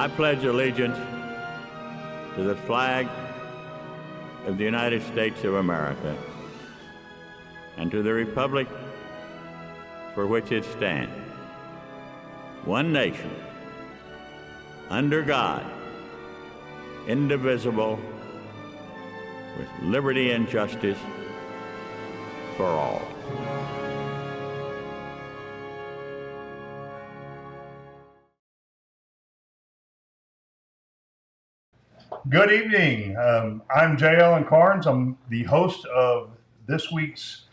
I pledge allegiance to the flag of the United States of America and to the republic for which it stands, one nation, under God, indivisible, with liberty and justice for all. Good evening. I'm J. Allen Carnes. I'm the host of this week's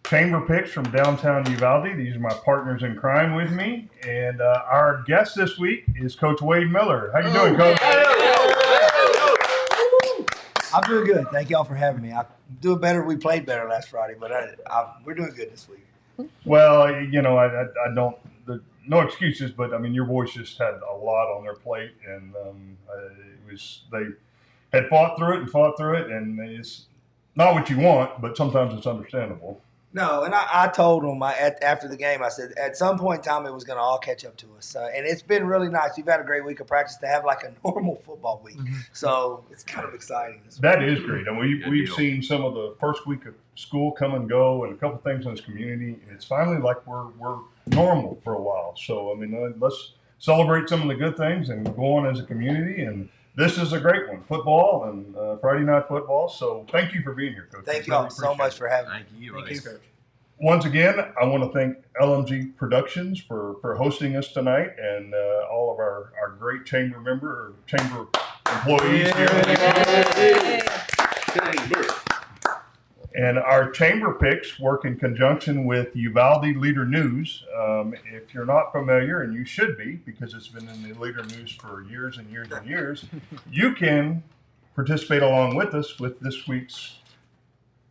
Chamber Picks from downtown Uvalde. These are my partners in crime with me. And our guest this week is Coach Wade Miller. How you doing, Coach? I'm doing good. Thank y'all for having me. I'm doing better. We played better last Friday, but we're doing good this week. Well, you know, I don't, no excuses, but I mean, your boys just had a lot on their plate, and they had fought through it, and it's not what you want, but sometimes it's understandable. No, and I told them after the game, I said at some point in time it was going to all catch up to us. And it's been really nice. We've had a great week of practice to have like a normal football week. Mm-hmm. So it's kind of exciting. That is great. And we've seen some of the first week of school come and go and a couple things in this community. And it's finally like we're normal for a while. So, I mean, let's celebrate some of the good things and go on as a community. And this is a great one, football and Friday night football. So thank you for being here, Coach. Thank you all so much for having me. Thank you, Coach. Once again, I want to thank LMG Productions for hosting us tonight, and all of our great chamber employees here. And our chamber picks work in conjunction with Uvalde Leader News. If you're not familiar, and you should be, because it's been in the Leader News for years and years and years, you can participate along with us with this week's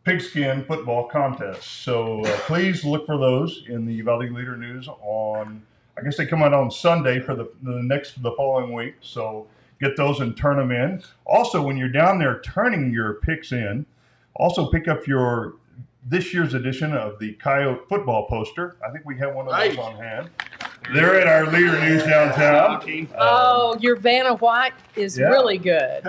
Pigskin football contest. So please look for those in the Uvalde Leader News on, I guess they come out on Sunday for the following week. So get those and turn them in. Also, when you're down there turning your picks in, also pick up this year's edition of the Coyote football poster. I think we have one of those on hand. They're at our Leader News downtown. Your Vanna White is really good.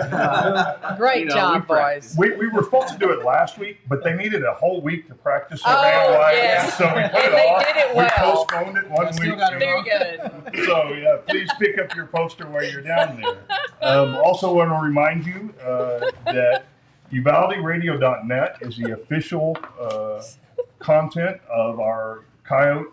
Great job, boys. We were supposed to do it last week, but they needed a whole week to practice their Vanna White. Yes. So we put and they did it well. We postponed it one week. Very good. So, yeah, please pick up your poster while you're down there. Also want to remind you that UvaldeRadio.net is the official content of our Coyote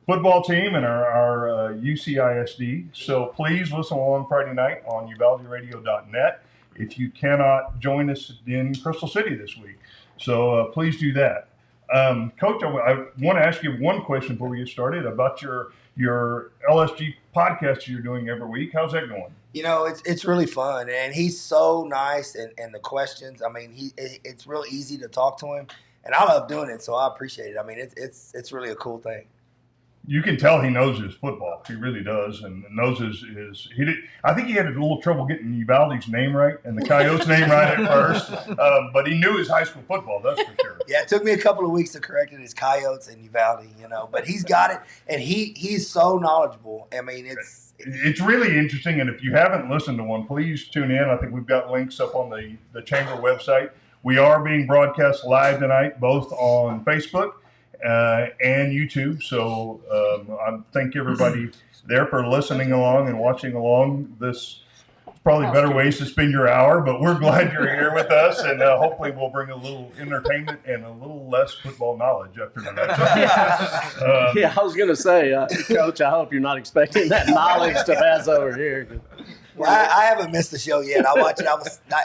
football team and our UCISD. So please listen along Friday night on UvaldeRadio.net if you cannot join us in Crystal City this week. So please do that. Coach, I want to ask you one question before we get started about your LSG podcast you're doing every week. How's that going? You know, it's really fun, and he's so nice, and the questions. I mean, it's real easy to talk to him, and I love doing it, so I appreciate it. I mean, it's really a cool thing. You can tell he knows his football. He really does, and knows I think he had a little trouble getting Uvalde's name right and the Coyotes' name right at first, but he knew his high school football. That's for sure. Yeah, it took me a couple of weeks to correct it. It's Coyotes and Uvalde, but he's got it, and he's so knowledgeable. I mean, it's really interesting, and if you haven't listened to one, please tune in. I think we've got links up on the Chamber website. We are being broadcast live tonight, both on Facebook and YouTube. So I thank everybody there for listening along and watching along. This is probably better ways to spend your hour, but we're glad you're here with us, and hopefully we'll bring a little entertainment and a little less football knowledge after tonight. Yeah, I was going to say, Coach, I hope you're not expecting that knowledge to pass over here. Well, I haven't missed the show yet. I watch it.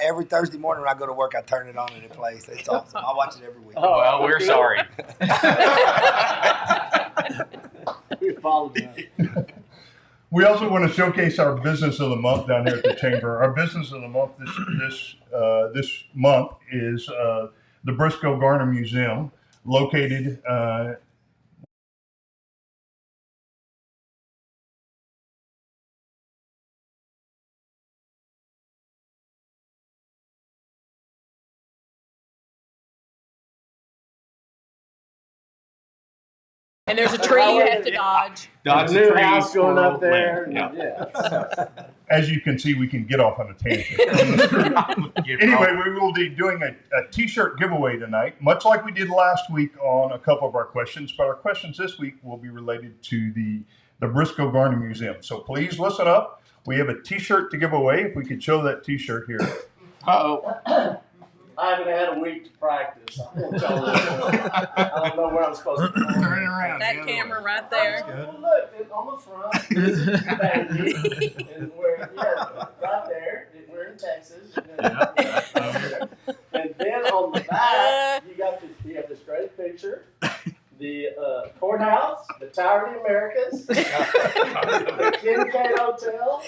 Every Thursday morning when I go to work, I turn it on and it plays. It's awesome. I watch it every week. Oh, well, we're sorry. We apologize. We also want to showcase our business of the month down here at the Chamber. Our business of the month this month is the Briscoe Garner Museum, located And there's a tree you have to dodge. Dodge the new trees, house going squirrel, up there. land. Yeah. As you can see, we can get off on a tangent. Anyway, we will be doing a T-shirt giveaway tonight, much like we did last week on a couple of our questions. But our questions this week will be related to the Briscoe Garden Museum. So please listen up. We have a T-shirt to give away. If we could show that T-shirt here. Uh-oh. I haven't had a week to practice. I won't tell you. I don't know where I'm supposed to Turn go. it around. That the other camera way. right there. Well, look, on the front, is Bandy, and we're right there. We're in Texas. And then on the back, you have this great picture. The courthouse, the Tower of the Americas, the Kincaid Hotel.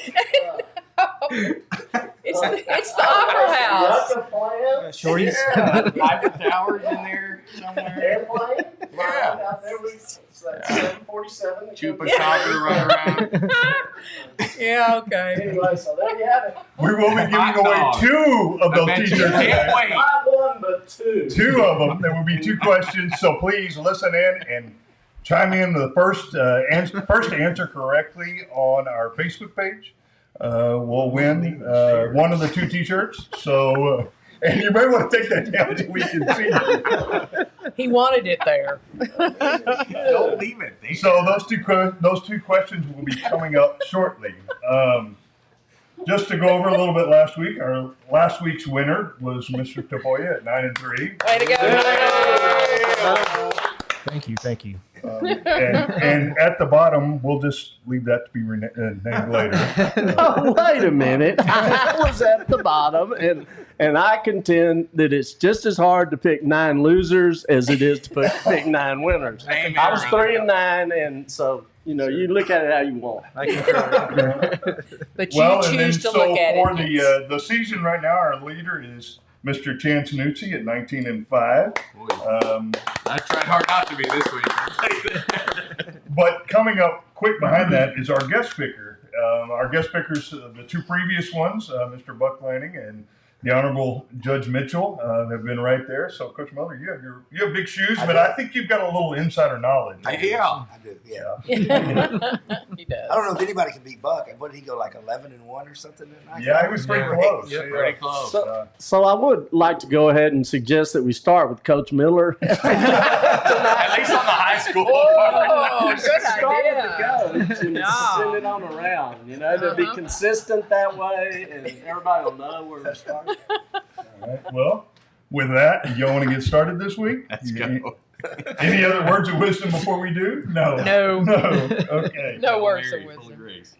It's the Opera House. Yucca Plant. Shorty's. Eiffel Tower's in there somewhere. Airplane. Yeah. Out there it's like 747. Chupacabra running around. Yeah, okay. Anyway, so there you have it. We will be giving away 2 of I those bet you T-shirts can't today. wait. Not one, but 2. 2 of them. There will be 2 questions. So please listen in and chime in to the first to answer correctly on our Facebook page. Will win one of the 2 T-shirts. So, and you may want to take that down so we can see it. He wanted it there. Don't leave it there. So those two questions will be coming up shortly. Just to go over a little bit last week, our last week's winner was Mr. Tapoya at 9-3. Way to go. Thank you. And at the bottom, we'll just leave that to be named later. Oh, wait a minute. I was at the bottom, and I contend that it's just as hard to pick 9 losers as it is to pick 9 winners. Amen. I was 3 and 9, and so, you look at it how you want. But you Well, and then choose to so look at for it. the season right now, our leader is Mr. Chance Nuzzi at 19-5. I tried hard not to be this week. But coming up quick behind that is our guest picker. Our guest pickers, the 2 previous ones, Mr. Buck Lanning and the Honorable Judge Mitchell, have been right there. So, Coach Miller, you have big shoes, but I think you've got a little insider knowledge. Yeah. I do, yeah. He does. I don't know if anybody can beat Buck. What did he go, like 11-1 or something that night? Yeah, he was pretty close. Yeah, pretty close. So I would like to go ahead and suggest that we start with Coach Miller. At least on the high school. Oh, good Start with idea. the coach and Yeah. send it on around. To be consistent that way, and everybody will know where to start. All right. Well, with that, you want to get started this week? Let's go. Any other words of wisdom before we do? No. No. No. Okay. No words Mary, of full wisdom. grace.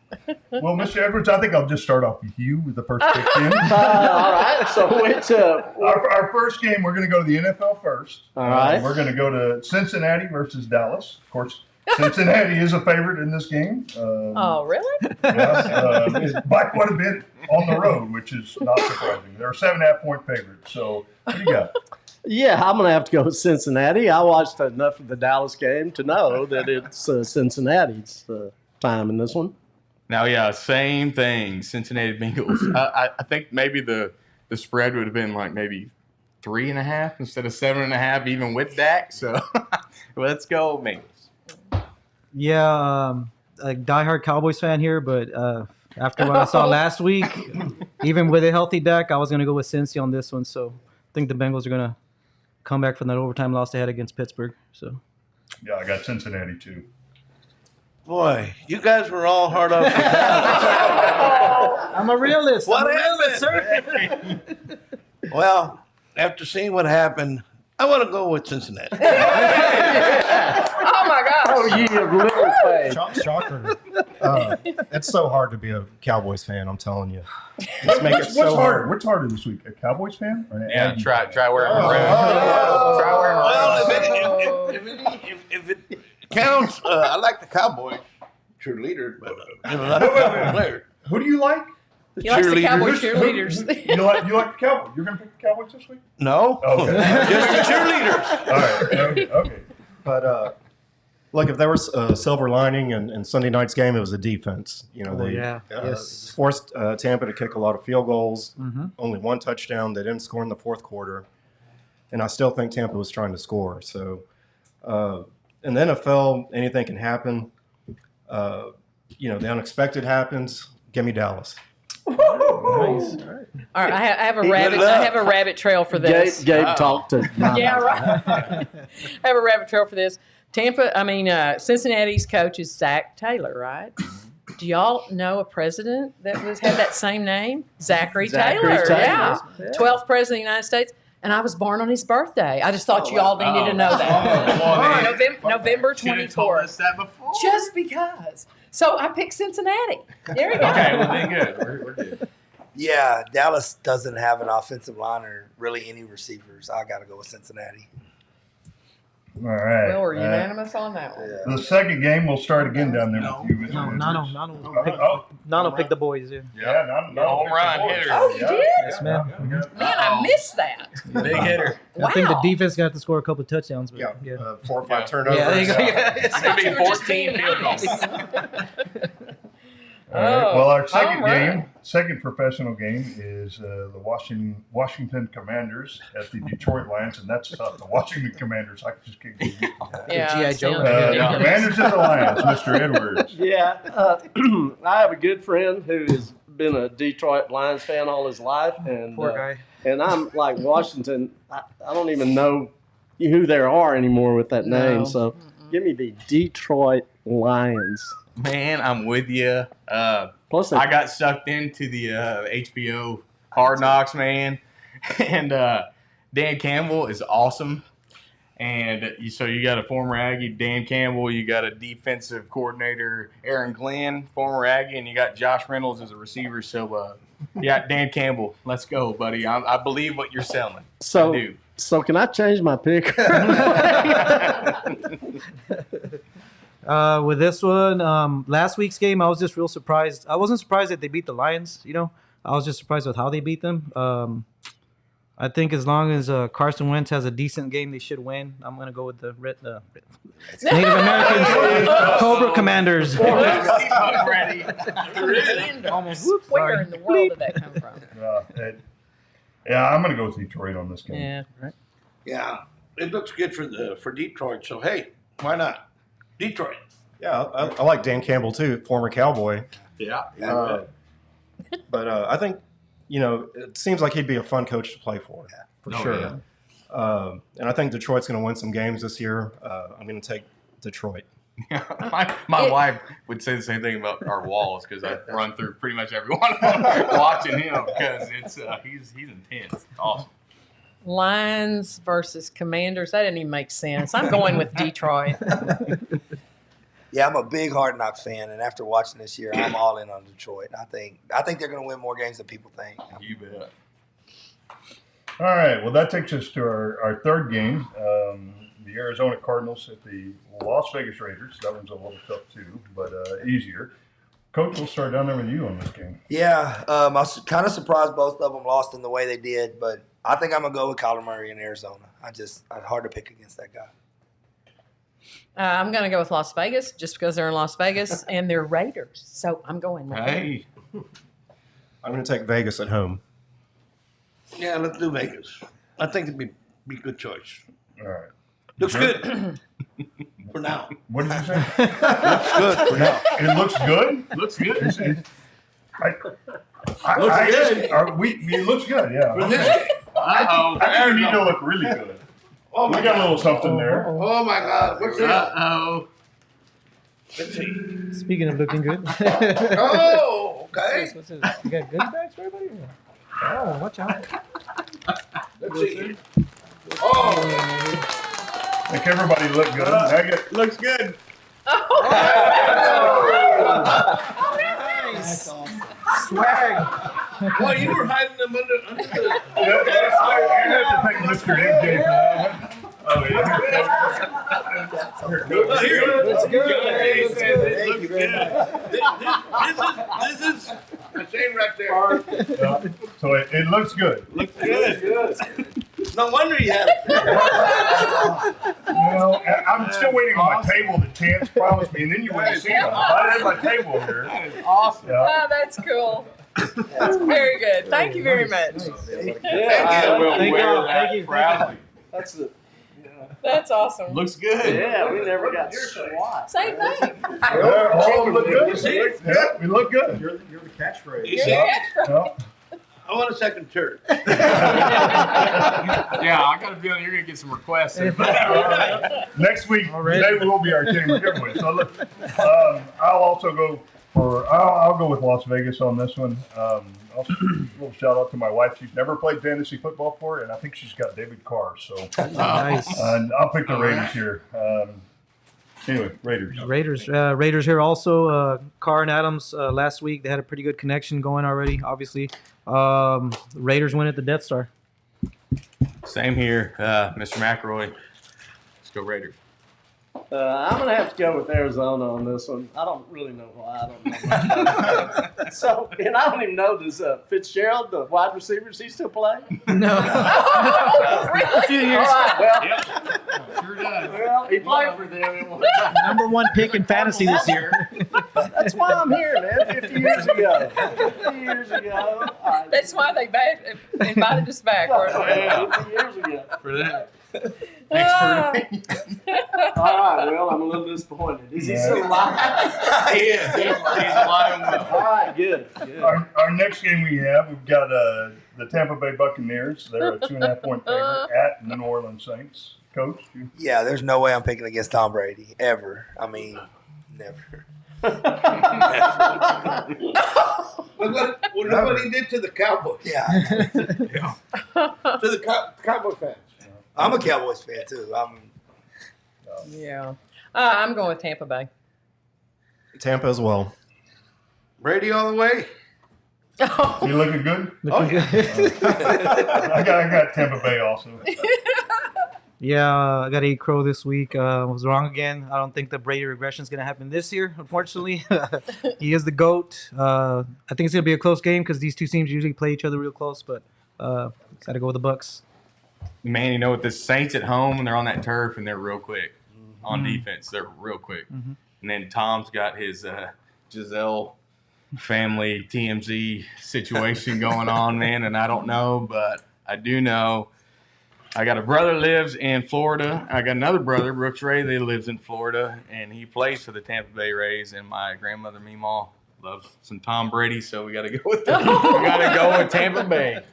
Well, Mr. Edwards, I think I'll just start off with you with the first pick in. All right. So which? Our first game, we're going to go to the NFL first. All right. We're going to go to Cincinnati versus Dallas. Of course, Cincinnati is a favorite in this game. Oh, really? By quite a bit on the road, which is not surprising. They're a 7.5-point favorite. So, what do you got? Yeah, I'm going to have to go with Cincinnati. I watched enough of the Dallas game to know that it's Cincinnati's time in this one. Now, yeah, same thing. Cincinnati Bengals. I think maybe the spread would have been like maybe 3.5 instead of 7.5, even with Dak. So let's go Bengals. Yeah, a diehard Cowboys fan here, but after what I saw last week, even with a healthy Dak, I was going to go with Cincy on this one. So I think the Bengals are going to come back from that overtime loss they had against Pittsburgh. So Yeah, I got Cincinnati too. Boy, you guys were all hard up for that. I'm a realist. What I'm a realist, happened? sir. Well, after seeing what happened, I want to go with Cincinnati. Oh, my gosh. Oh, you little face. Shocker. It's so hard to be a Cowboys fan, I'm telling you. What's harder? What's harder this week? A Cowboys fan or an Yeah, Aggie try wearing Oh, maroon. oh, Try wearing well, maroon. if it counts, I like the Cowboy cheerleader, but not the Cowboy player. Who do you like? He likes the Cowboy Who's- cheerleaders. You like the Cowboys? You're going to pick the Cowboys this week? No, Okay. just the cheerleaders. All right. Okay. But look, if there was a silver lining in Sunday night's game, it was the defense. They Yes. forced Tampa to kick a lot of field goals, Mm-hmm. only 1 touchdown. They didn't score in the fourth quarter. And I still think Tampa was trying to score. So, and in the NFL, anything can happen. The unexpected happens. Give me Dallas. Nice. All right, I have a Good rabbit. luck. I have a rabbit trail for this. Gabe talked to. Yeah, right. I have a rabbit trail for this. Cincinnati's coach is Zach Taylor, right? Do y'all know a president that had that same name? Zachary Taylor. Yeah. 12th president of the United States. And I was born on his birthday. I just thought you all needed to know that. November Should have told 24th. us that before. Just because. So I picked Cincinnati. There we go. Okay, well then good. We're good. Yeah, Dallas doesn't have an offensive line or really any receivers. I got to go with Cincinnati. All right. Well, we're unanimous on that one. Yeah. The second game will start again down there with you. Mr. Edwards. Nano picked the boys. Yeah. Yeah, Home run hitter. Oh, you did? Yes, ma'am. Man, I missed that. Big hitter. I think the Wow. defense got to score a couple of touchdowns. But yeah. 4 or 5 Yeah. turnovers. Yeah, there you go. Yeah. It's going to be You were just 14 being field goals. nice. All right. Well, our home run. second professional game is the Washington Commanders at the Detroit Lions, and that's tough. The Washington Commanders, I just can't believe it. Yeah, G.I. it Joe. sounds The ridiculous. Commanders and the Lions, Mr. Edwards. Yeah, I have a good friend who has been a Detroit Lions fan all his life, and Poor guy. and I'm like Washington. I don't even know who there are anymore with that name. No. So give me the Detroit Lions. Man, I'm with you. Plus, I got sucked into the HBO Hard Knocks, man. And Dan Campbell is awesome. And so you got a former Aggie, Dan Campbell. You got a defensive coordinator, Aaron Glenn, former Aggie. And you got Josh Reynolds as a receiver. So, yeah, Dan Campbell. Let's go, buddy. I believe what you're selling. so I do. so can I change my pick? With this one, last week's game, I was just real surprised. I wasn't surprised that they beat the Lions. I was just surprised with how they beat them. I think as long as Carson Wentz has a decent game, they should win. I'm going to go with the Native American Cobra Commanders. Ready. Almost. Where in the world did that come from? Yeah, I'm going to go with Detroit on this game. Yeah. Yeah, it looks good for Detroit. So hey, why not Detroit? Yeah, I like Dan Campbell too, former Cowboy. Yeah. But I think, it seems like he'd be a fun coach to play for, for Oh, sure. yeah. And I think Detroit's going to win some games this year. I'm going to take Detroit. My wife would say the same thing about our walls because I run through pretty much every one of them watching him because it's he's intense. It's awesome. Lions versus Commanders. That didn't even make sense. I'm going with Detroit. Yeah, I'm a big Hard Knocks fan, and after watching this year, I'm all in on Detroit. I think they're going to win more games than people think. You bet. All right. Well, that takes us to our third game. The Arizona Cardinals at the Las Vegas Raiders. That one's a little tough too, but easier. Coach, we'll start down there with you on this game. Yeah, I was kind of surprised both of them lost in the way they did, but I think I'm going to go with Kyler Murray in Arizona. It's hard to pick against that guy. I'm going to go with Las Vegas just because they're in Las Vegas and they're Raiders. So I'm going with them. Hey, I'm going to take Vegas at home. Yeah, let's do Vegas. I think it'd be a good choice. All right. Looks good for now. What did you say? Looks good for now. It looks good. looks good. Looks good. It looks good. Yeah. For this game. Uh-oh. I think you need to look really good. Oh We my got a God. little something there. Oh my God. What's that? Uh-oh. Let's see. Speaking of looking good. Oh, okay. What's this? You got good bags for everybody? Oh, watch out. Let's see. Oh, Make everybody look good. I get, Looks good. Nice. Swag. boy, you were hiding them under the. I have to thank Mr. MJ for that one. Oh, yeah. Oh, here. Looks good. Hey, Looks man, good. it looks good. This is a shame right there. Yeah. So it looks good. Looks good. No wonder you have it. Well, I'm still waiting on my table that Chance promised me, and then you went to see them. I had my table here. That is awesome. Yeah. Oh, that's cool. That's very good. Thank you very much. Yeah. I will Thank wear you. that Thank you. proudly. That's the That's awesome. Looks good. Yeah, we never got squat. Same thing. Yeah, all look good. Yeah, we look good. You're the catchphrase. You see? Well, I want a second shirt. Yeah, I got a feeling you're gonna get some requests. next week, Already? today will be our chamber giveaway. So look, I'll also go I'll go with Las Vegas on this one. Also, a little shout out to my wife. She's never played fantasy football before, and I think she's got David Carr. So Nice. and I'll pick the Raiders here. Anyway, Raiders. Raiders here also. Carr and Adams last week, they had a pretty good connection going already, obviously. Raiders win at the Death Star. Same here, Mr. McElroy. Let's go Raiders. I'm going to have to go with Arizona on this one. I don't really know why. I don't know much about it. So, and I don't even know, does Fitzgerald, the wide receiver, is he still playing? No. A few All years. right, well, Sure does. well, he played for them at one time. Number 1 pick in fantasy this year. That's why I'm here, man. 50 years ago. 50 years ago. All right. That's why they invited us back. weren't they? Yeah, 50 years ago. For that. Thanks for All right, well, I'm a little disappointed. Is he still alive? He is. He's alive and well. All right, good. Good. Our next game we've got the Tampa Bay Buccaneers. They're a 2.5 point favorite at the New Orleans Saints. Coach, Yeah, there's no way I'm picking against Tom Brady ever. I mean, never. Look what he did to the Cowboys. Yeah, To the Cowboy fans. I'm a Cowboys fan too. Yeah. I'm going with Tampa Bay. Tampa as well. Brady all the way. you looking good? Looking good. I got Tampa Bay also. Yeah, I got 8 Crow this week. I was wrong again. I don't think the Brady regression is going to happen this year, unfortunately. He is the GOAT. I think it's going to be a close game because these two teams usually play each other real close, but got to go with the Bucks. Man, you know what? The Saints at home, and they're on that turf, and they're real quick on defense. They're real quick. And then Tom's got his Giselle family TMZ situation going on, man, and I don't know, but I do know. I got a brother lives in Florida. I got another brother, Brooks Ray, that lives in Florida, and he plays for the Tampa Bay Rays. And my grandmother, Meemaw, loves some Tom Brady, so we got to go with Tampa Bay.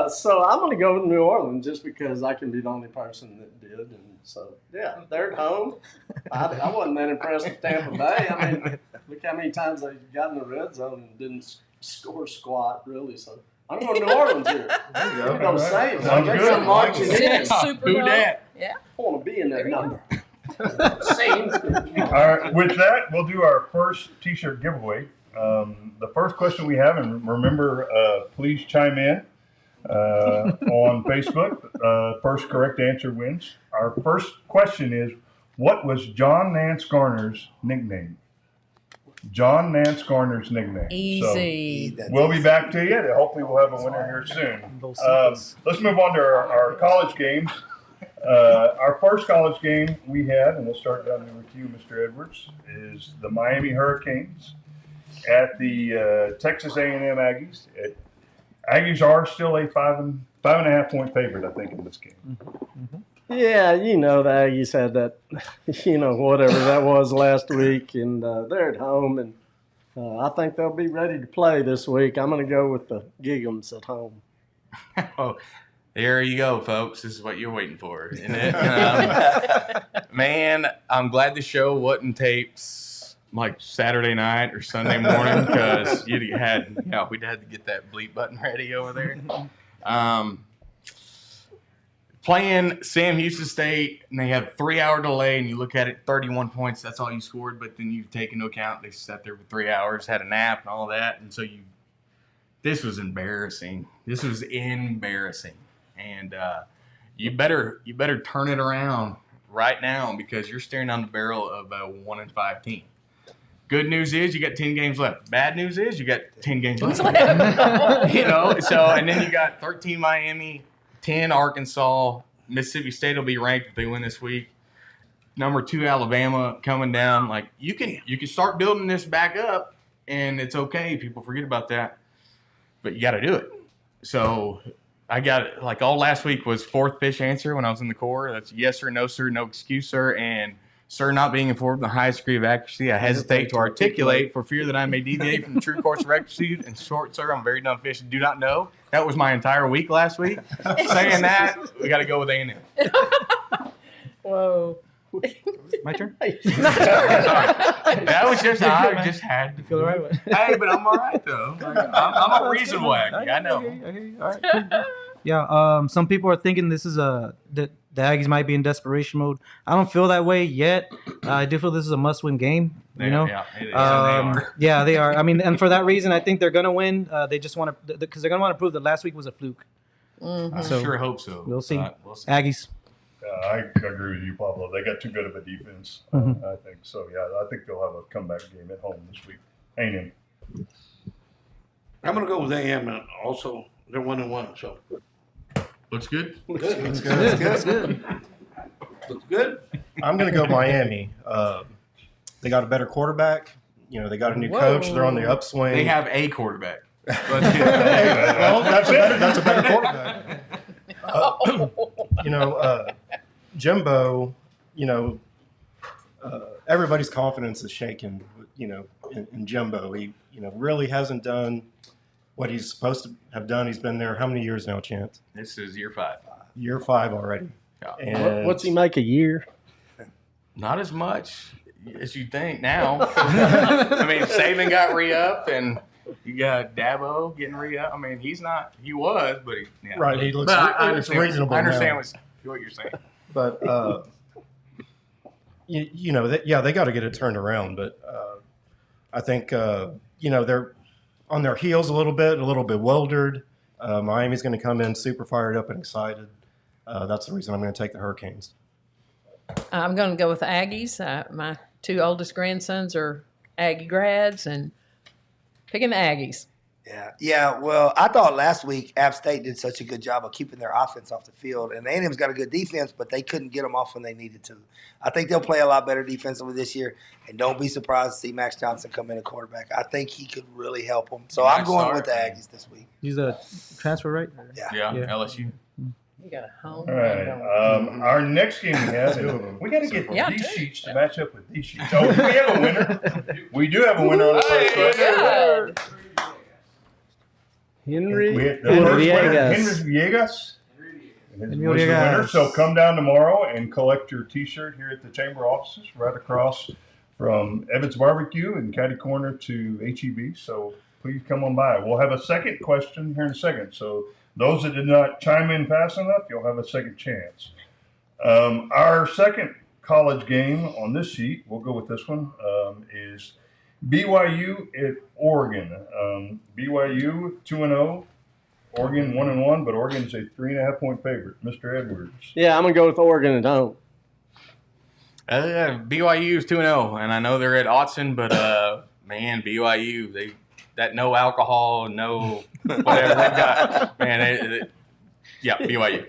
So I'm going to go with New Orleans just because I can be the only person that did. And so, yeah, they're at home. I wasn't that impressed with Tampa Bay. I mean, look how many times they got in the red zone and didn't score squat, really. So I'm going to New Orleans here. I'm going to say it. Sounds That's good. a marching in. Super Who Bowl. dat? Yeah. I want to be in that number. All right, with that, we'll do our first T-shirt giveaway. The first question we have, and remember, please chime in on Facebook. First correct answer wins. Our first question is, what was John Nance Garner's nickname? John Nance Garner's nickname. Easy. So we'll be back to you. Hopefully we'll have a winner here soon. Let's move on to our college games. Our first college game we had, and we'll start down there with you, Mr. Edwards, is the Miami Hurricanes at the Texas A&M Aggies. Aggies are still a 5.5 point favorite, I think, in this game. Yeah, you know, the Aggies had that, whatever that was last week, and they're at home, and I think they'll be ready to play this week. I'm going to go with the Gig'ems at home. Oh, there you go, folks. This is what you're waiting for, isn't it? Man, I'm glad the show wasn't taped like Saturday night or Sunday morning because we'd had to get that bleep button ready over there. Playing Sam Houston State, and they have a 3-hour delay, and you look at it, 31 points, that's all you scored, but then you take into account they sat there for 3 hours, had a nap and all that, and so this was embarrassing. This was embarrassing. And you better turn it around right now because you're staring down the barrel of a 1-5 team. Good news is you got 10 games left. Bad news is you got 10 games left. So and then you got 13 Miami, 10 Arkansas, Mississippi State will be ranked if they win this week. Number 2 Alabama coming down. Like you can start building this back up, and it's okay. People forget about that, but you got to do it. So I got like all last week was fourth fish answer when I was in the Corps. That's yes sir, no sir, no excuse sir, and sir not being informed with the highest degree of accuracy. I hesitate to articulate for fear that I may deviate from the true course of rectitude. And short sir, I'm very dumb fish and do not know. That was my entire week last week. Saying that, we got to go with A&M. Whoa. My turn. That was just I just had to Feel the right way. Hey, but I'm all right though. I'm a reasonable Aggie. I know. I hear you. All right, cool. Yeah. Some people are thinking this is that the Aggies might be in desperation mode. I don't feel that way yet. I do feel this is a must-win game. You know. Yeah, they are. Yeah, they are. I mean, and for that reason, I think they're gonna win. They just want to because they're gonna want to prove that last week was a fluke. Mm-hmm. I So, sure hope so. we'll see. We'll see. Aggies. I agree with you, Pablo. They got too good of a defense, Mhm. I think. So, yeah, I think they'll have a comeback game at home this week. A&M. I'm gonna go with AM, and also they're 1-1, so Looks good. good. Good. Looks good. I'm going to go Miami. They got a better quarterback. You know, they got a new Whoa. coach. They're on the upswing. They have a quarterback. Well, that's a better quarterback. You know, Jimbo, you know, everybody's confidence is shaken, you know, in Jimbo. He, you know, really hasn't done what he's supposed to have done. He's been there how many years now, Chance? This is year 5. Year 5 already. Yeah. And What's he make a year? Not as much as you think now. I mean, Saban got re-upped, and you got Dabo getting re-upped. I mean, he was, but yeah. Right, he looks But I it's understand, reasonable I understand now. what you're saying. But you know, they got to get it turned around. But I think you know they're on their heels a little bit bewildered. Miami's going to come in super fired up and excited. That's the reason I'm going to take the Hurricanes. I'm going to go with the Aggies. My 2 oldest grandsons are Aggie grads, and picking the Aggies. Yeah. Well, I thought last week App State did such a good job of keeping their offense off the field, and A&M's got a good defense, but they couldn't get them off when they needed to. I think they'll play a lot better defensively this year, and don't be surprised to see Max Johnson come in at quarterback. I think he could really help them. So I'm going with the Aggies this week. He's a transfer, right? Yeah, LSU. You got a home. All right. Our next game we have is we got to get Yeah, these two. sheets to match up with these sheets. Oh, we have a winner. We do have a winner on the first question. Good. Henry. We had the first winner, Villegas. Henry Villegas. Was the winner. Villegas. So come down tomorrow and collect your T-shirt here at the chamber offices, right across from Evans Barbecue and Caddy Corner to HEB. So please come on by. We'll have a second question here in a second. So those that did not chime in fast enough, you'll have a second chance. Our second college game on this sheet, we'll go with this one, is BYU at Oregon. BYU 2-0, Oregon 1-1, but Oregon's a 3.5-point favorite. Mr. Edwards. Yeah, I'm gonna go with Oregon at home. BYU is 2-0, and I know they're at Autzen, but man, BYU, that no alcohol, no whatever they've got, man. Yeah, BYU.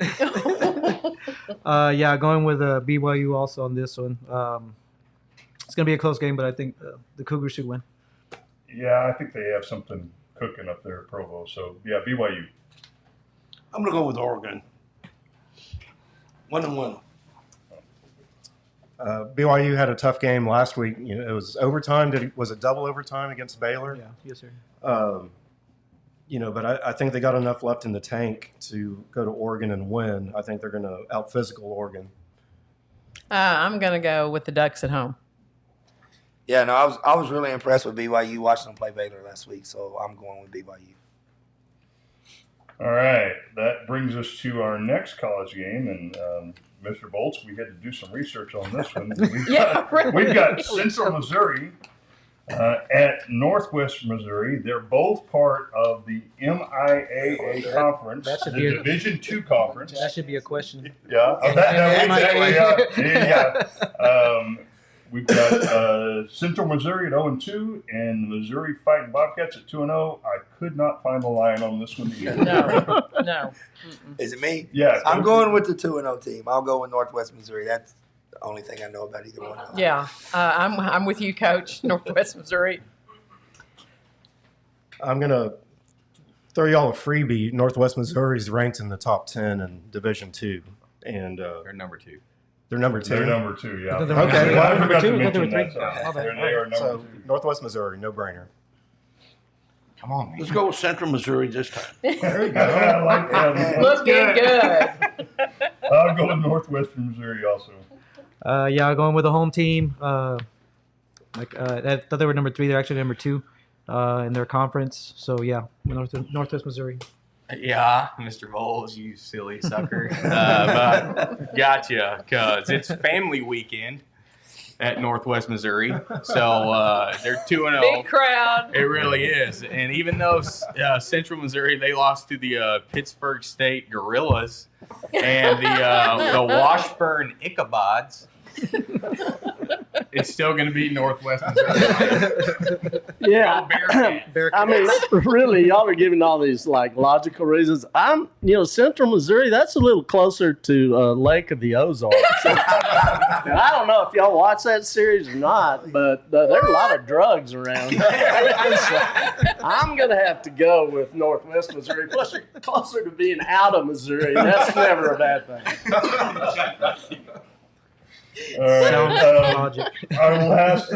Yeah, going with BYU also on this one. It's going to be a close game, but I think the Cougars should win. Yeah, I think they have something cooking up there at Provo. So, yeah, BYU. I'm gonna go with Oregon. 1-1. BYU had a tough game last week. You know, it was overtime. Was it double overtime against Baylor? Yeah, yes, sir. You know, but I think they got enough left in the tank to go to Oregon and win. I think they're going to out-physical Oregon. I'm going to go with the Ducks at home. Yeah, no, I was really impressed with BYU watching them play Baylor last week, so I'm going with BYU. All right. That brings us to our next college game. And, Mr. Bolts, we had to do some research on this one. We've got Central Missouri at Northwest Missouri. They're both part of the MIAA conference, that should the be a- Division II conference. That should be a question. Yeah, we've got Central Missouri at 0-2 and Missouri Fighting Bobcats at 2-0. I could not find the line on this one either. No. Is it me? Yeah, I'm going with the 2-0 team. I'll go with Northwest Missouri. That's the only thing I know about either one. Yeah, I'm with you, Coach. Northwest Missouri. I'm going to throw y'all a freebie. Northwest Missouri is ranked in the top 10 in Division II, and They're number 2. they're number 2. They're number 2, yeah. They're Okay. number Well, I number forgot two? to I thought they were mention three. that, so Oh, they are number So 2. Northwest Missouri, no brainer. Come on, man. Let's go with Central Missouri this time. There you go. I like that. Looking good. I'll go with Northwestern Missouri also. Yeah, going with the home team. I thought they were number 3. They're actually number 2 in their conference. So yeah, Northwest Missouri. Yeah, Mr. Voles, you silly sucker. But gotcha, because it's family weekend at Northwest Missouri. So they're 2-0. Big crowd. It really is. And even though Central Missouri, they lost to the Pittsburgh State Gorillas and the Washburn Ichabods, it's still going to be Northwest Missouri. Yeah. Go Bearcats. I mean, really, y'all are giving all these like logical reasons. Central Missouri, that's a little closer to Lake of the Ozarks. And I don't know if y'all watch that series or not, but there are a lot of drugs around. So I'm going to have to go with Northwest Missouri. Plus, you're closer to being out of Missouri. That's never a bad thing. All right. Sound logic. Our last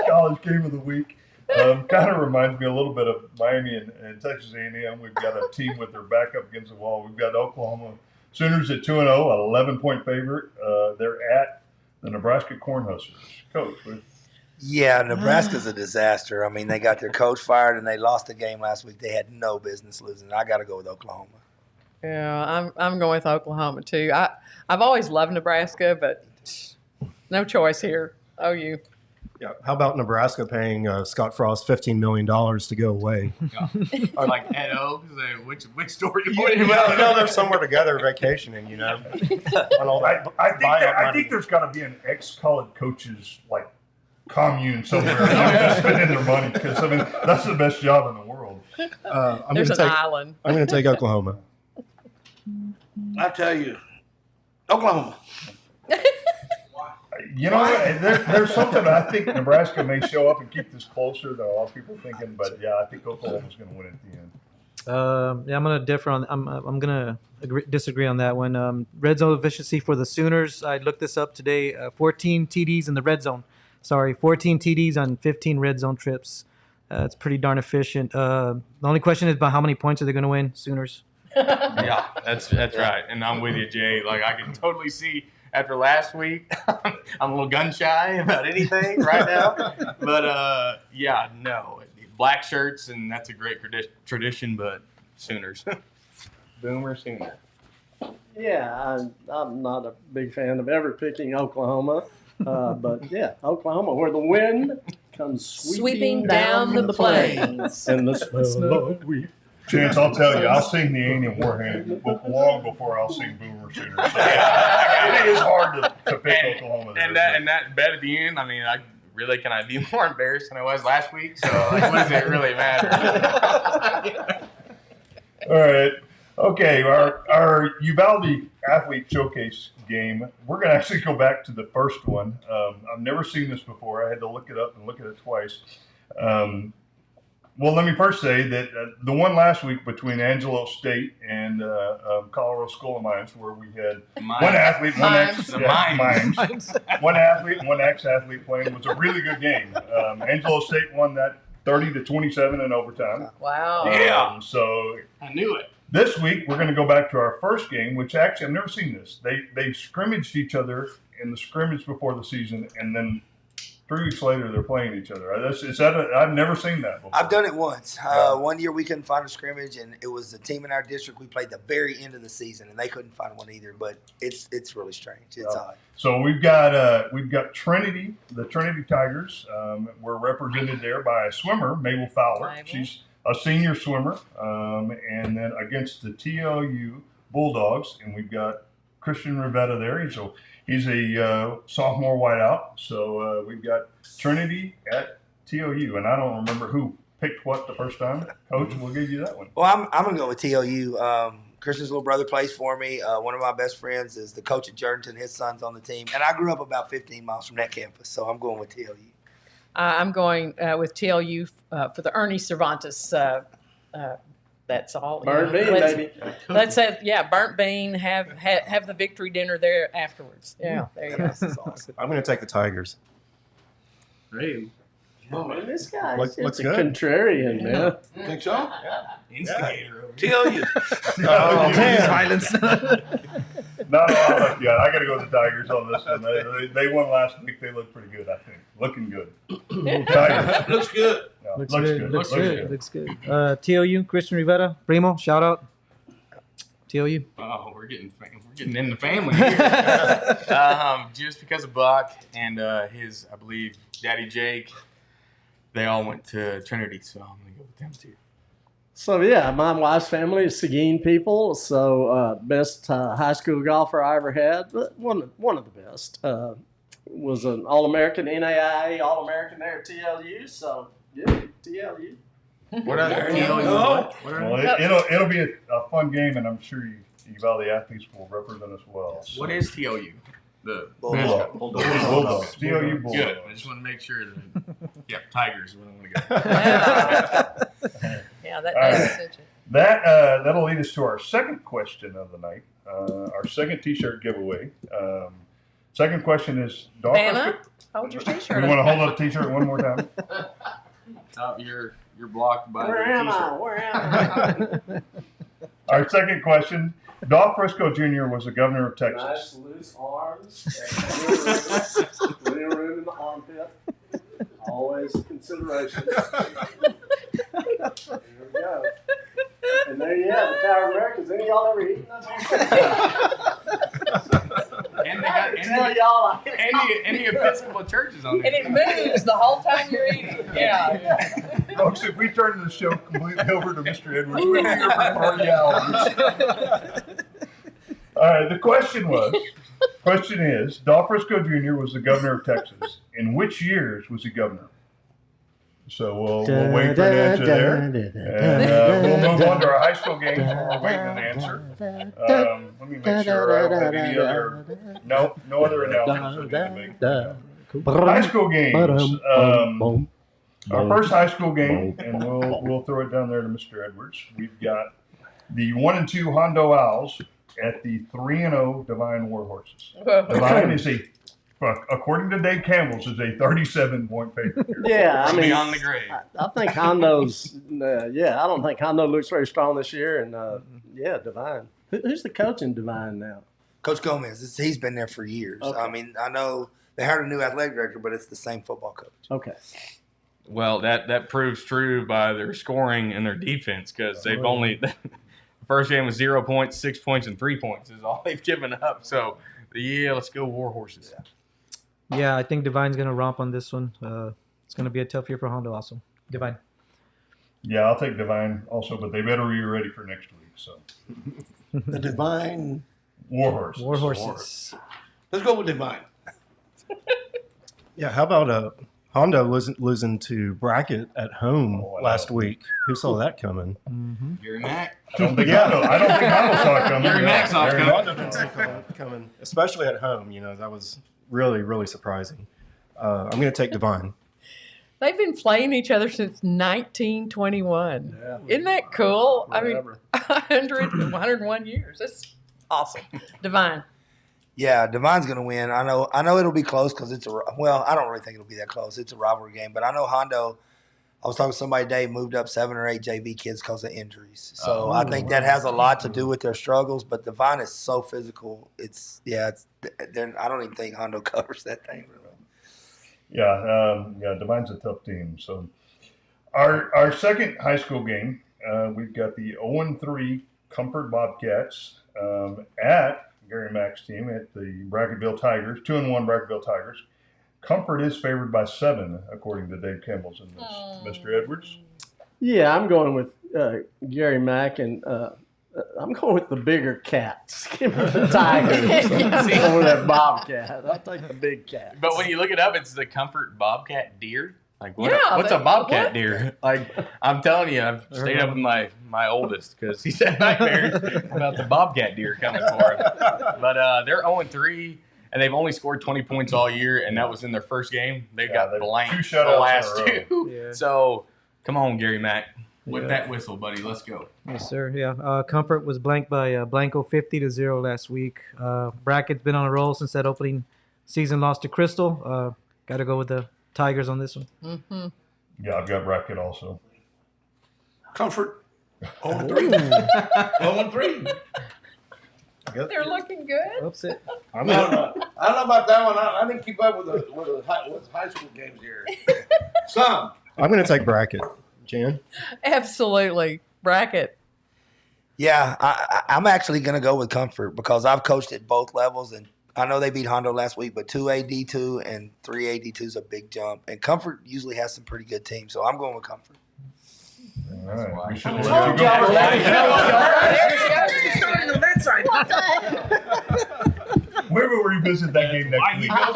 college game of the week kind of reminds me a little bit of Miami and Texas A&M. We've got a team with their back up against the wall. We've got Oklahoma Sooners at 2-0, an 11-point favorite. They're at the Nebraska Cornhuskers. Coach, Yeah, Nebraska's a disaster. I mean, they got their coach fired and they lost the game last week. They had no business losing. I got to go with Oklahoma. Yeah, I'm going with Oklahoma too. I've always loved Nebraska, but no choice here. OU. Yeah. How about Nebraska paying Scott Frost $15 million to go away? Or like Ed O, which story you pointing Well, about? they're somewhere together vacationing, on all that I think there's got to be an ex-college coaches like commune somewhere just spending their money because I mean that's the best job in the world. I'm There's going an island. to take Oklahoma. I tell you, Oklahoma. You know, there's something I think Nebraska may show up and keep this closer than a lot of people thinking, but yeah, I think Oklahoma's going to win at the end. Yeah, I'm gonna differ on. I'm gonna disagree on that one. Red zone efficiency for the Sooners. I looked this up today. 14 TDs in the red zone. 14 TDs on 15 red zone trips. It's pretty darn efficient. The only question is about how many points are they going to win, Sooners? Yeah, that's right. And I'm with you, Jay. Like, I can totally see after last week, I'm a little gun shy about anything right now. But, yeah, no. Black shirts, and that's a great tradition, but Sooners. Boomer Sooner. Yeah, I'm not a big fan of ever picking Oklahoma. But, yeah, Oklahoma, where the wind comes sweeping down the plains. And the smell of wheat. Chance, I'll tell you, I'll sing the A&M Warhand long before I'll sing Boomer Sooner. So, it is hard to pick Oklahoma there. And that bet at the end, I mean, can I be more embarrassed than I was last week? So, like, what does it really matter? All right. Okay, our Uvalde Athlete Showcase game, we're going to actually go back to the first one. I've never seen this before. I had to look it up and look at it twice. Well, let me first say that the one last week between Angelo State and Colorado School of Mines, where we had one athlete, one ex-mines, one athlete and one ex-athlete playing, was a really good game. Angelo State won that 30-27 in overtime. Wow. Yeah. So I knew it. this week we're going to go back to our first game, which actually I've never seen this. They scrimmaged each other in the scrimmage before the season, and then 3 weeks later they're playing each other. I've never seen that before. I've done it once. One year we couldn't find a scrimmage, and it was the team in our district. We played the very end of the season, and they couldn't find one either. But it's really strange. It's odd. So we've got Trinity, the Trinity Tigers. We're represented there by a swimmer, Mabel Fowler. She's a senior swimmer, and then against the TLU Bulldogs, and we've got Christian Rivetta there. He's a sophomore wideout. So we've got Trinity at TLU, and I don't remember who picked what the first time. Coach, we'll give you that one. Well, I'm going to go with TLU. Christian's little brother plays for me. One of my best friends is the coach at Jerdenton. His son's on the team. And I grew up about 15 miles from that campus, so I'm going with TLU. I'm going with TLU for the Ernie Cervantes. That's all. Burnt bean, let's, baby. Let's have burnt bean. Have the victory dinner there afterwards. Yeah, there you go. This is awesome. I'm going to take the Tigers. Hey, Oh, man, this guy Looks is a good. contrarian, man. Think so? instigator. Tell you. Oh, man. Violence. Not a lot left yet. I got to go with the Tigers on this one. They won last week. They look pretty good, I think. Looking good. Tigers. Looks good. Yeah, Looks good. Looks good. TOU, Christian Rivera, Primo, shout out. TOU. Oh, we're getting in the family here. Just because of Buck and his, I believe, Daddy Jake, they all went to Trinity, so I'm gonna go with them too. So yeah, my wife's family is Seguin people. So best high school golfer I ever had, but one of the best. Was an All-American, NAIA All-American there at TLU. So yeah, TLU. What other Oh. Well, it'll be a fun game, and I'm sure Uvalde athletes will represent us well. So. What is TLU? The Bulldog. Bulldogs? TOU Bulldogs. Good. I just want to make sure that Tigers is where I want to go. Yeah, that All right. does cinch it. That'll lead us to our second question of the night, our second T-shirt giveaway. Second question is, Vanna, hold your You T-shirt want to up. hold up the T-shirt one more time? You're blocked by Where the am T-shirt. I? Where am I? Our second question: Dolph Frisco Jr. was the governor of Nice Texas. loose arms. Little room in the armpit. Always a consideration. There we go. And there you have the Tower of Americas. Any of y'all ever eaten And they got tell y'all. and the Episcopal churches on And there. it moves the whole time you're eating. Yeah. Folks, if we turn the show completely over to Mr. Edwards, we'll be here for 40 hours. All right, the question is, Dolph Frisco Jr. was the governor of Texas. In which years was he governor? So we'll wait for an answer there. And we'll move on to our high school games while we're waiting an answer. Let me make sure I don't have any other. No other announcements are being made. High school games. Our first high school game, and we'll throw it down there to Mr. Edwards. We've got the 1-2 Hondo Owls at the 3-0 Divine Warhorses. Divine is according to Dave Campbell's, is a 37-point favorite here. Yeah, I mean, Beyond the grave. I think Hondo's. I don't think Hondo looks very strong this year, and Divine. Who's the coach in Divine now? Coach Gomez, he's been there for years. Okay. I mean, I know they hired a new athletic director, but it's the same football coach. Okay. Well, that proves true by their scoring and their defense because they've only the first game was 0 points, 6 points, and 3 points is all they've given up. So let's go Warhorses. Yeah, I think Divine's going to romp on this one. It's going to be a tough year for Hondo also. Divine. Yeah, I'll take Divine also, but they better be ready for next week. So The Divine. Warhorses. Warhorses. Let's go with Divine. Yeah, how about Hondo losing to Brackett at home last week? Who saw that coming? You're Mac. I don't think Hondo saw it coming. Gary Mack saw it coming. Hondo didn't see it coming, especially at home. That was really, really surprising. I'm going to take Divine. They've been playing each other since 1921. Yeah. Isn't that cool? Forever. I mean, 101 years. That's awesome. Divine. Yeah, Divine's going to win. I know it'll be close because I don't really think it'll be that close. It's a rivalry game, but I know Hondo. I was talking to somebody today, moved up 7 or 8 JV kids because of injuries. So I think that has a lot to do with their struggles. But Divine is so physical. I don't even think Hondo covers that thing. Yeah, Divine's a tough team. So our second high school game, we've got the 0-3 Comfort Bobcats at Gary Mack's team at the Brackettville Tigers, 2-1 Brackettville Tigers. Comfort is favored by 7, according to Dave Campbell's in this. Mr. Edwards? Yeah, I'm going with Gary Mack, and I'm going with the bigger cats. Give me the Tigers over that Bobcat. I'll take the big cat. But when you look it up, it's the Comfort Bobcat Deer. Like Yeah, what's a but Bobcat what? Deer? Like I'm telling you, I've stayed up with my oldest because he said nightmares about the Bobcat Deer coming for him. But they're 0-3, and they've only scored 20 points all year, and that was in their first game. They got they've blanked 2 the shutouts last in a row. two. Yeah. So come on, Gary Mack, with Yeah. that whistle, buddy. Let's go. Yes, sir. Yeah. Comfort was blanked by Blanco 50-0 last week. Brackett's been on a roll since that opening season loss to Crystal. Got to go with the Tigers on this one. Mm-hmm. Yeah, I've got Brackett also. Comfort. 0-3. 0-3. They're looking good. Upset. I don't know about that one. I didn't keep up with the high school games here. Some. I'm going to take Brackett. Jan? Absolutely. Bracket. Yeah, I'm actually going to go with Comfort because I've coached at both levels, and I know they beat Hondo last week, but 2A D2 and 3A D2 is a big jump. And Comfort usually has some pretty good teams, so I'm going with Comfort. All right. We should Told let you y'all go. We will revisit that game next week. I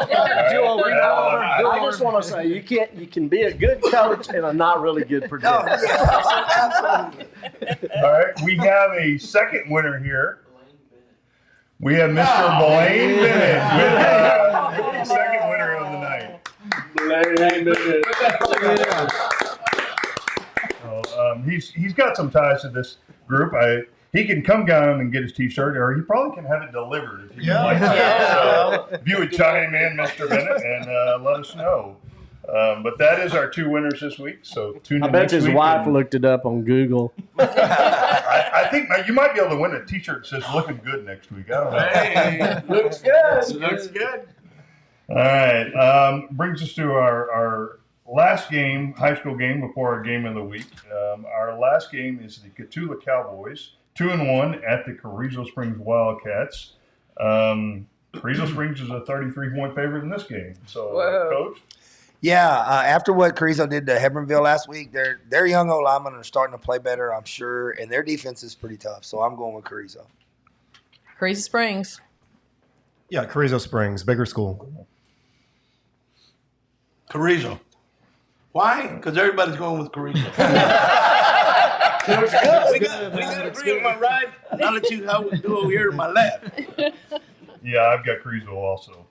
just want to say you can be a good coach and a not really good No, predictor. yeah, absolutely. All right, we have a second winner here. We have Mr. Blaine Bennett with the second winner of the night. He's got some ties to this group. He can come down and get his T-shirt, or he probably can have it delivered if you like that. So if you would chime in, Mr. Bennett, and let us know. But that is our 2 winners this week. So tune in I bet next his week wife and- looked it up on Google. I think you might be able to win a T-shirt that says "Looking Good" next week. I don't know. Hey, looks good. Looks good. All right. Brings us to our last game, high school game, before our game of the week. Our last game is the Cotulla Cowboys, 2-1 at the Carrizo Springs Wildcats. Carrizo Springs is a 33-point favorite in this game. So, Whoa. Coach? Yeah, after what Carrizo did to Hebronville last week, their young O linemen are starting to play better, I'm sure, and their defense is pretty tough. So I'm going with Carrizo. Crazy Springs. Yeah, Carrizo Springs, bigger school. Carrizo. Why? Because everybody's going with Carrizo. we got agree on my right. I'll let you how we do over here to my left. Yeah, I've got Carrizo also.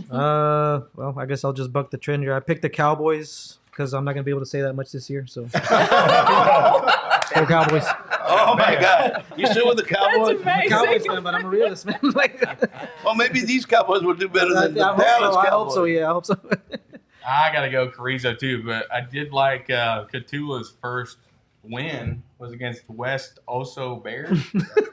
Well, I guess I'll just buck the trend here. I picked the Cowboys because I'm not going to be able to say that much this year. So, go Cowboys. Oh my God! You still with the Cowboys? That's amazing. Cowboys fan, but I'm a realist, man. Well, maybe these Cowboys will do better I than the Dallas hope so. Cowboys. I hope so. Yeah, I hope so. I got to go Carrizo too, but I did like Cotulla's first win was against West Oso Bear.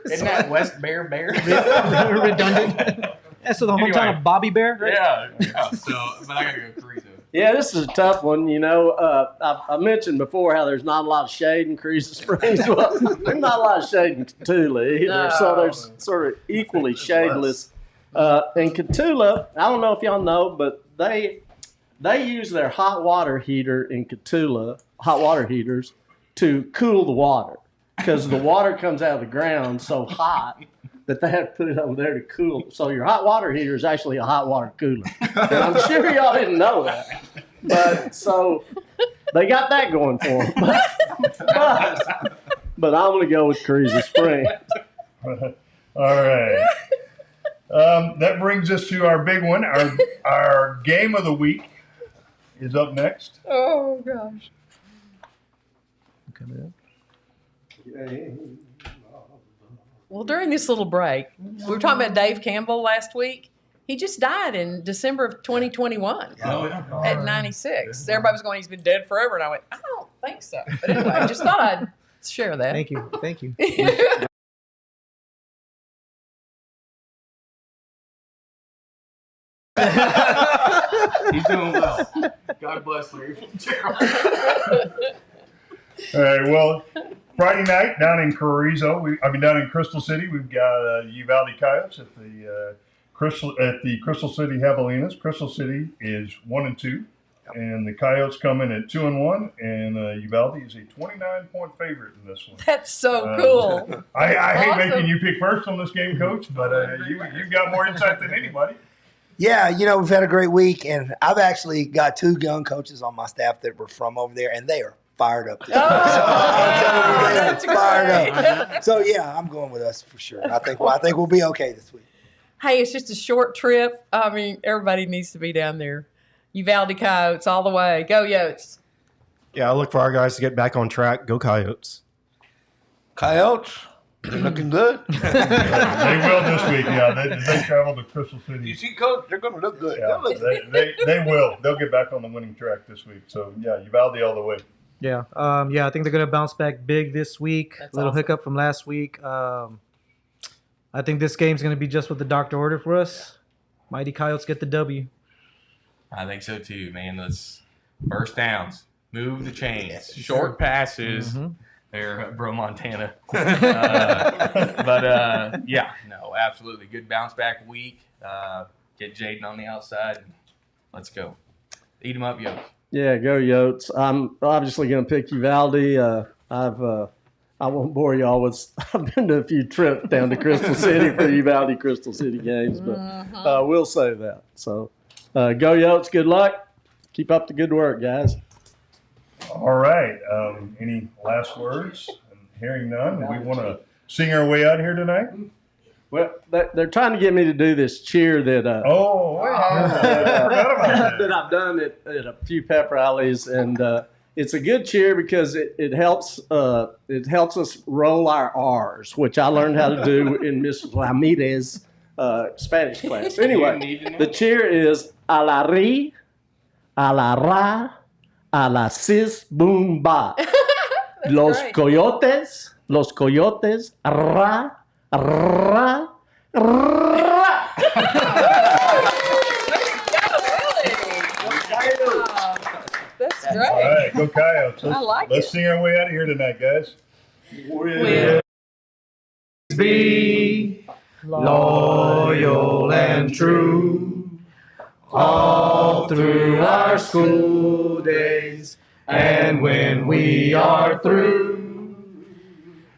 Isn't that West Bear? Redundant. Yeah, so the hometown Anyway. of Bobby Bear, right? Yeah. So, but I got to go Carrizo. Yeah, this is a tough one. You know, I mentioned before how there's not a lot of shade in Carrizo Springs. Well, there's not a lot of shade in Cotulla either. No. So there's sort of equally shadeless. And Cotulla, I don't know if y'all know, but they use their hot water heater in Cotulla, hot water heaters, to cool the water because the water comes out of the ground so hot that they have to put it over there to cool. So your hot water heater is actually a hot water cooler. And I'm sure y'all didn't know that. But so they got that going for them. But I'm going to go with Carrizo Springs. All right. That brings us to our big one. Our game of the week is up next. Oh, gosh. Well, during this little break, we were talking about Dave Campbell last week. He just died in December of 2021 at 96. Everybody was going, he's been dead forever. And I went, I don't think so. But anyway, I just thought I'd share that. Thank you. Thank you. He's doing well. God bless Larry. All right. Well, Friday night down in Carrizo, down in Crystal City, we've got Uvalde Coyotes at the Crystal City Javelinas. Crystal City is 1-2, and the Coyotes come in at 2-1, and Uvalde is a 29-point favorite in this one. That's so cool. I hate Awesome. making you pick first on this game, Coach, but you've got more insight than anybody. Yeah, we've had a great week, and I've actually got 2 young coaches on my staff that were from over there, and they are fired up. This week. So I'm telling you, they are that's fired great. up. So yeah, I'm going with us for sure. I think we'll be okay this week. Hey, it's just a short trip. I mean, everybody needs to be down there. Uvalde Coyotes all the way. Go Yotes. Yeah, I look for our guys to get back on track. Go Coyotes. Coyotes, they're looking good. They will this week. Yeah, they travel to Crystal City. You see, Coach, they're going to look good. Yeah, They'll look good. they will. They'll get back on the winning track this week. So yeah, Uvalde all the way. Yeah, I think they're gonna bounce back big this week. That's Little awesome. hiccup from last week. I think this game's gonna be just what the doctor ordered for us. Mighty Coyotes get the W. I think so too, man. Let's first downs, move the chains, short passes. Mhm. There, bro, Montana. Yeah, no, absolutely good bounce back week. Get Jaden on the outside. Let's go. Eat him up, yo. Yeah, go Yotes. I'm obviously going to pick Uvalde. I won't bore y'all with. I've been to a few trips down to Crystal City for Uvalde Crystal City games, but we'll say that. So, go Yotes. Good luck. Keep up the good work, guys. All right. Any last words? Hearing none, we want to sing our way out here tonight. Well, they're trying to get me to do this cheer that Oh, I forgot about that that. I've done at a few pep rallies, and it's a good cheer because it helps us roll our R's, which I learned how to do in Miss Ramirez's Spanish class. Anyway, the cheer is a la ri, a la ra, a la sis boom ba. Los great. coyotes, ra, ra, ra. That's All great. right, go Coyotes. I like Let's it. sing our way out of here tonight, guys. Will Be loyal and true all through our school days, and when we are through,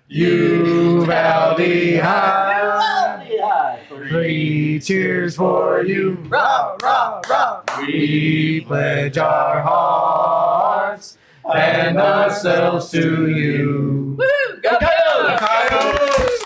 Uvalde High, 3 cheers for you. Rah, rah, rah. We pledge our hearts and ourselves to you. Woo! Go Coyotes!